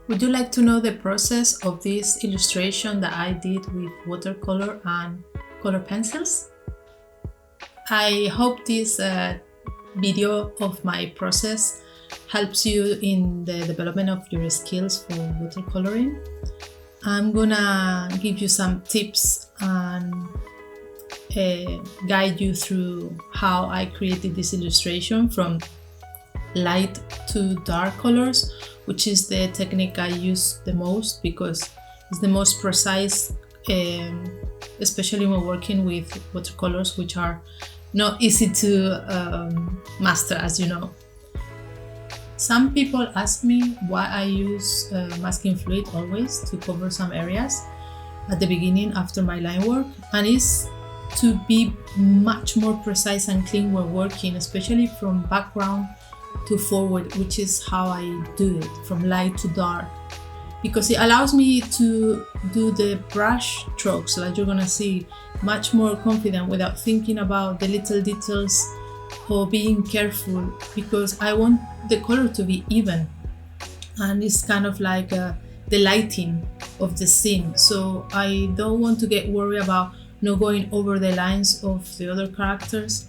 Would you like to know the process of this illustration that I did with watercolor and color pencils? I hope this video of my process helps you in the development of your skills for watercoloring. I'm gonna give you some tips and guide you through how I created this illustration from light to dark colors, which is the technique I use the most because it's the most precise, especially when working with watercolors, which are not easy to master, as you know. Some people ask me why I use masking fluid always to cover some areas at the beginning after my line work, and it's to be much more precise and clean when working, especially from background to forward, which is how I do it, from light to dark, because it allows me to do the brush strokes, like you're gonna see, much more confident without thinking about the little details or being careful, because I want the color to be even, and it's kind of like the lighting of the scene, so I don't want to get worried about not going over the lines of the other characters.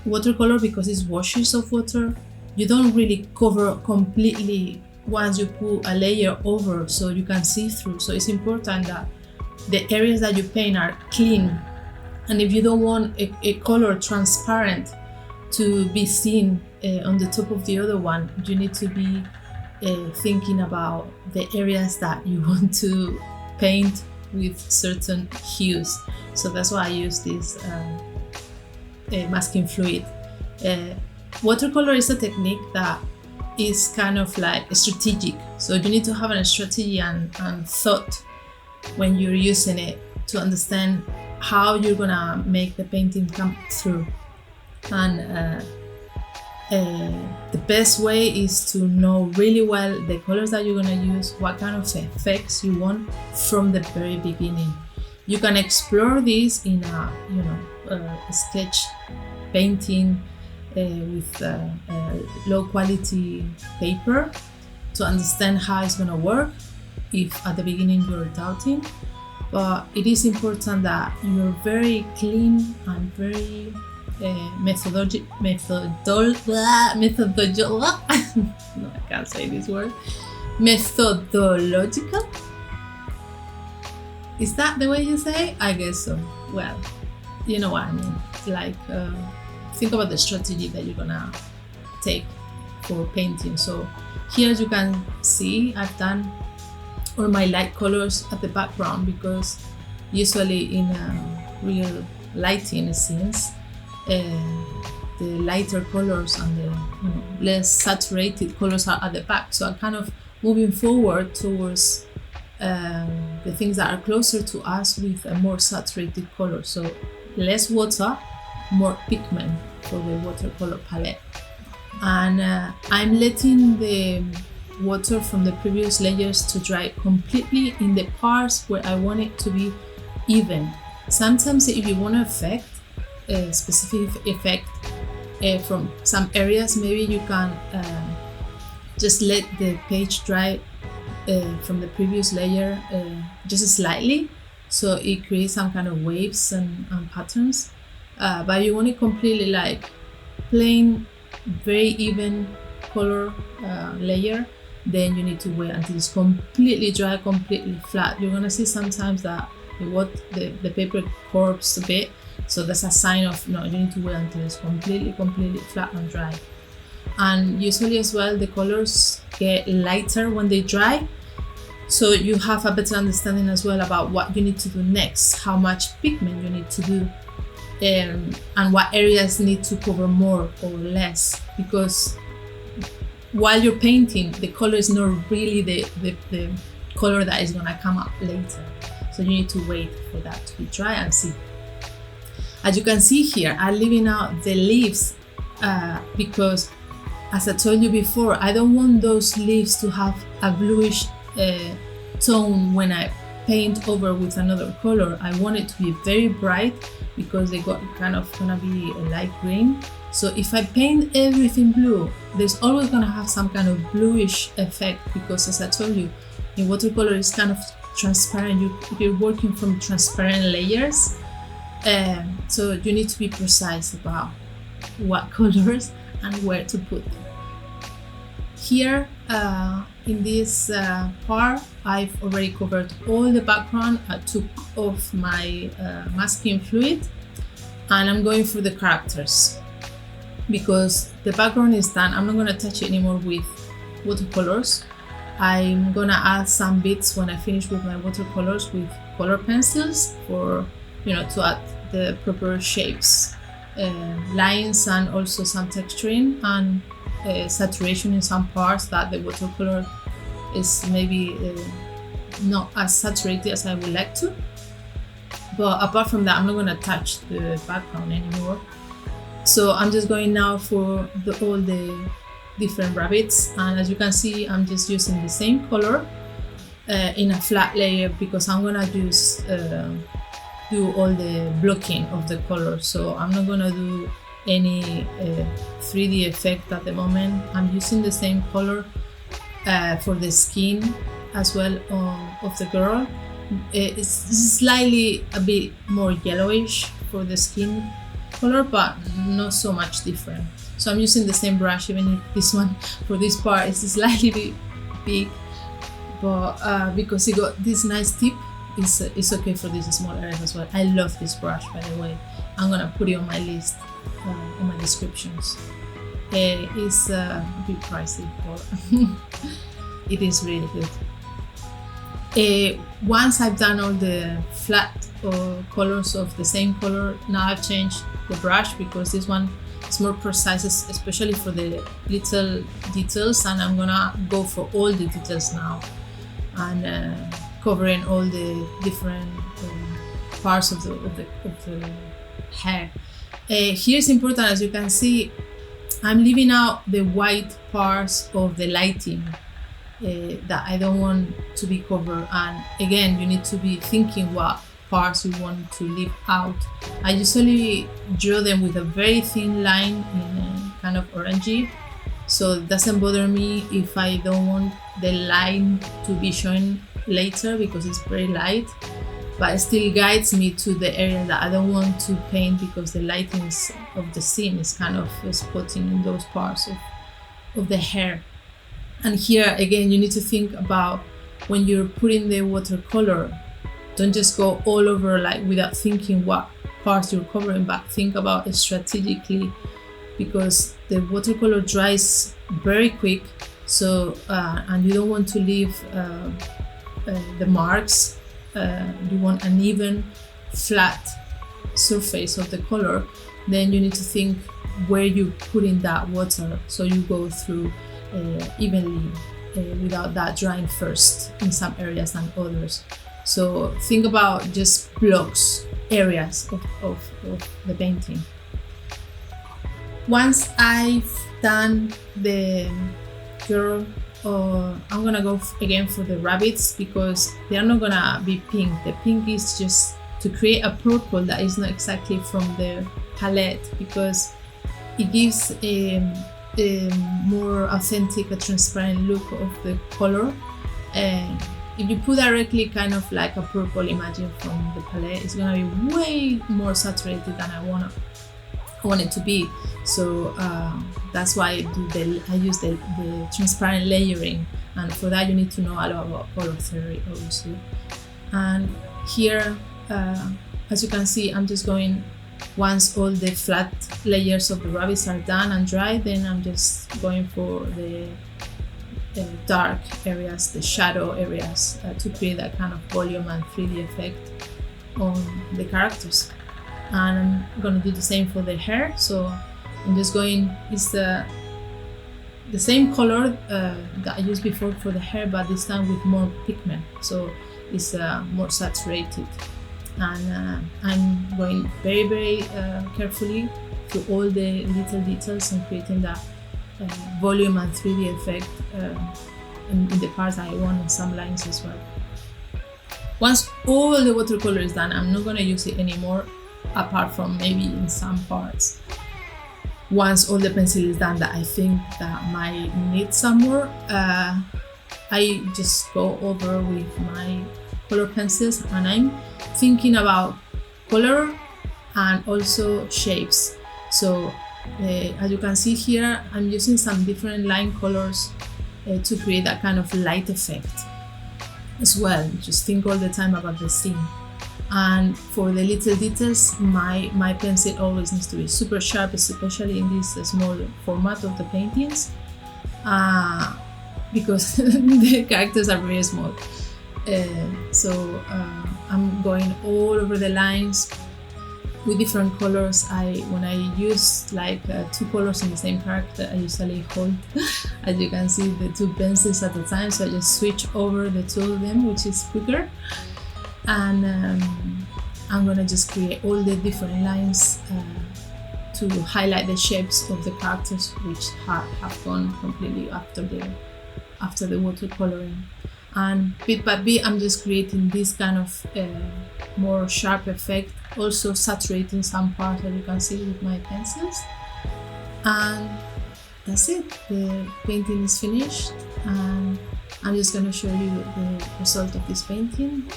Watercolor, because it's washes of water, you don't really cover completely once you put a layer over so you can see through, so it's important that the areas that you paint are clean, and if you don't want a color transparent to be seen on the top of the other one, you need to be thinking about the areas that you want to paint with certain hues. So that's why I use this masking fluid. Watercolor is a technique that is kind of like strategic, so you need to have a strategy and thought when you're using it to understand how you're gonna make the painting come through, and the best way is to know really well the colors that you're gonna use, what kind of effects you want from the very beginning. You can explore this in a sketch painting with low quality paper to understand how it's gonna work if at the beginning you're doubting, but it is important that you're very clean and very methodological. No, I can't say this word. Methodological? Is that the way you say? I guess so. Well, you know what I mean. Like, think about the strategy that you're gonna take for painting. So here, as you can see, I've done all my light colors at the background, because usually in real lighting scenes, the lighter colors and the less saturated colors are at the back. So I'm kind of moving forward towards the things that are closer to us with a more saturated color. So less water, more pigment for the watercolor palette. And I'm letting the water from the previous layers to dry completely in the parts where I want it to be even. Sometimes if you want to affect a specific effect from some areas, maybe you can just let the page dry from the previous layer just slightly, so it creates some kind of waves and patterns, but you want it completely like plain, very even color layer, then you need to wait until it's completely dry, completely flat. You're gonna see sometimes that the paper curves a bit, so that's a sign of no, you need to wait until it's completely flat and dry. And usually as well, the colors get lighter when they dry, so you have a better understanding as well about what you need to do next, how much pigment you need to do, and what areas need to cover more or less, because while you're painting, the color is not really the color that is gonna come up later, so you need to wait for that to be dry and see. As you can see here, I'm leaving out the leaves because, as I told you before, I don't want those leaves to have a bluish tone when I paint over with another color, I want it to be very bright because they got kind of gonna be a light green. So if I paint everything blue, there's always gonna have some kind of bluish effect because, as I told you, in watercolor it's kind of transparent. You're working from transparent layers, so you need to be precise about what colors and where to put them. Here in this part, I've already covered all the background. I took off my masking fluid and I'm going through the characters because the background is done. I'm not going to touch it anymore with watercolors. I'm going to add some bits when I finish with my watercolors with color pencils for, to add the proper shapes, lines, and also some texturing and saturation in some parts that the watercolor is maybe not as saturated as I would like to. But apart from that, I'm not going to touch the background anymore. So I'm just going now for all the different rabbits, and as you can see, I'm just using the same color in a flat layer because I'm gonna use do all the blocking of the color. So I'm not gonna do any 3D effect at the moment. I'm using the same color for the skin as well of the girl. It's slightly a bit more yellowish for the skin color, but not so much different. So I'm using the same brush, even if this one for this part is slightly big, but because it got this nice tip, it's okay for these small areas as well. I love this brush, by the way. I'm gonna put it on my list, on my descriptions. It's a bit pricey, but it is really good. Once I've done all the flat colors of the same color, now I've changed the brush because this one is more precise, especially for the little details, and I'm gonna go for all the details now and covering all the different parts of the hair. Here is important, as you can see, I'm leaving out the white parts of the lighting that I don't want to be covered, and again, you need to be thinking what parts you want to leave out. I usually draw them with a very thin line in a kind of orangey, so it doesn't bother me if I don't want the line to be shown later because it's very light, but it still guides me to the area that I don't want to paint because the lighting of the scene is kind of spotting in those parts of the hair. And here again, you need to think about when you're putting the watercolor, don't just go all over like without thinking what parts you're covering, but think about it strategically because the watercolor dries very quick. So and you don't want to leave the marks. You want an even, flat surface of the color. Then you need to think where you put in that water, so you go through evenly without that drying first in some areas and others. So think about just blocks, areas of the painting. Once I've done the girl, I'm gonna go again for the rabbits because they're not gonna be pink. The pink is just to create a purple that is not exactly from the palette because it gives a more authentic, a transparent look of the color. And if you put directly kind of like a purple, imagine from the palette, it's gonna be way more saturated than I want it to be. So that's why I use the transparent layering, and for that you need to know a lot about color theory, obviously. And here, as you can see, I'm just going, once all the flat layers of the rabbits are done and dry, then I'm just going for the dark areas, the shadow areas, to create that kind of volume and 3D effect on the characters. And I'm gonna do the same for the hair. So I'm just going, it's the same color that I used before for the hair, but this time with more pigment, so it's more saturated. And I'm going very, very carefully through all the little details and creating that volume and 3D effect in the parts I want, and some lines as well. Once all the watercolor is done, I'm not going to use it anymore, apart from maybe in some parts. Once all the pencil is done that I think that might need some more, I just go over with my color pencils, and I'm thinking about color and also shapes. So as you can see here, I'm using some different line colors to create that kind of light effect as well. Just think all the time about the scene. And for the little details, my pencil always needs to be super sharp, especially in this small format of the paintings, because the characters are very small. So I'm going all over the lines with different colors. When I use like two colors in the same character, I usually hold, as you can see, the two pencils at a time. So I just switch over the two of them, which is quicker. And I'm gonna just create all the different lines to highlight the shapes of the characters, which have gone completely after the watercoloring. And bit by bit, I'm just creating this kind of more sharp effect, also saturating some parts, as you can see, with my pencils. And that's it. The painting is finished, and I'm just going to show you the result of this painting,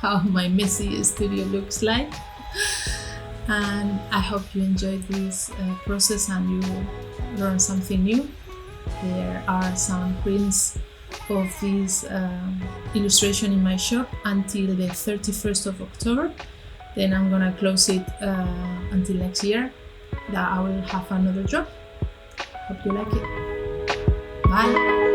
how my messy studio looks like. And I hope you enjoyed this process and you learned something new. There are some prints of this illustration in my shop until the 31st of October. Then I'm gonna close it until next year, that I will have another job. Hope you like it. Bye.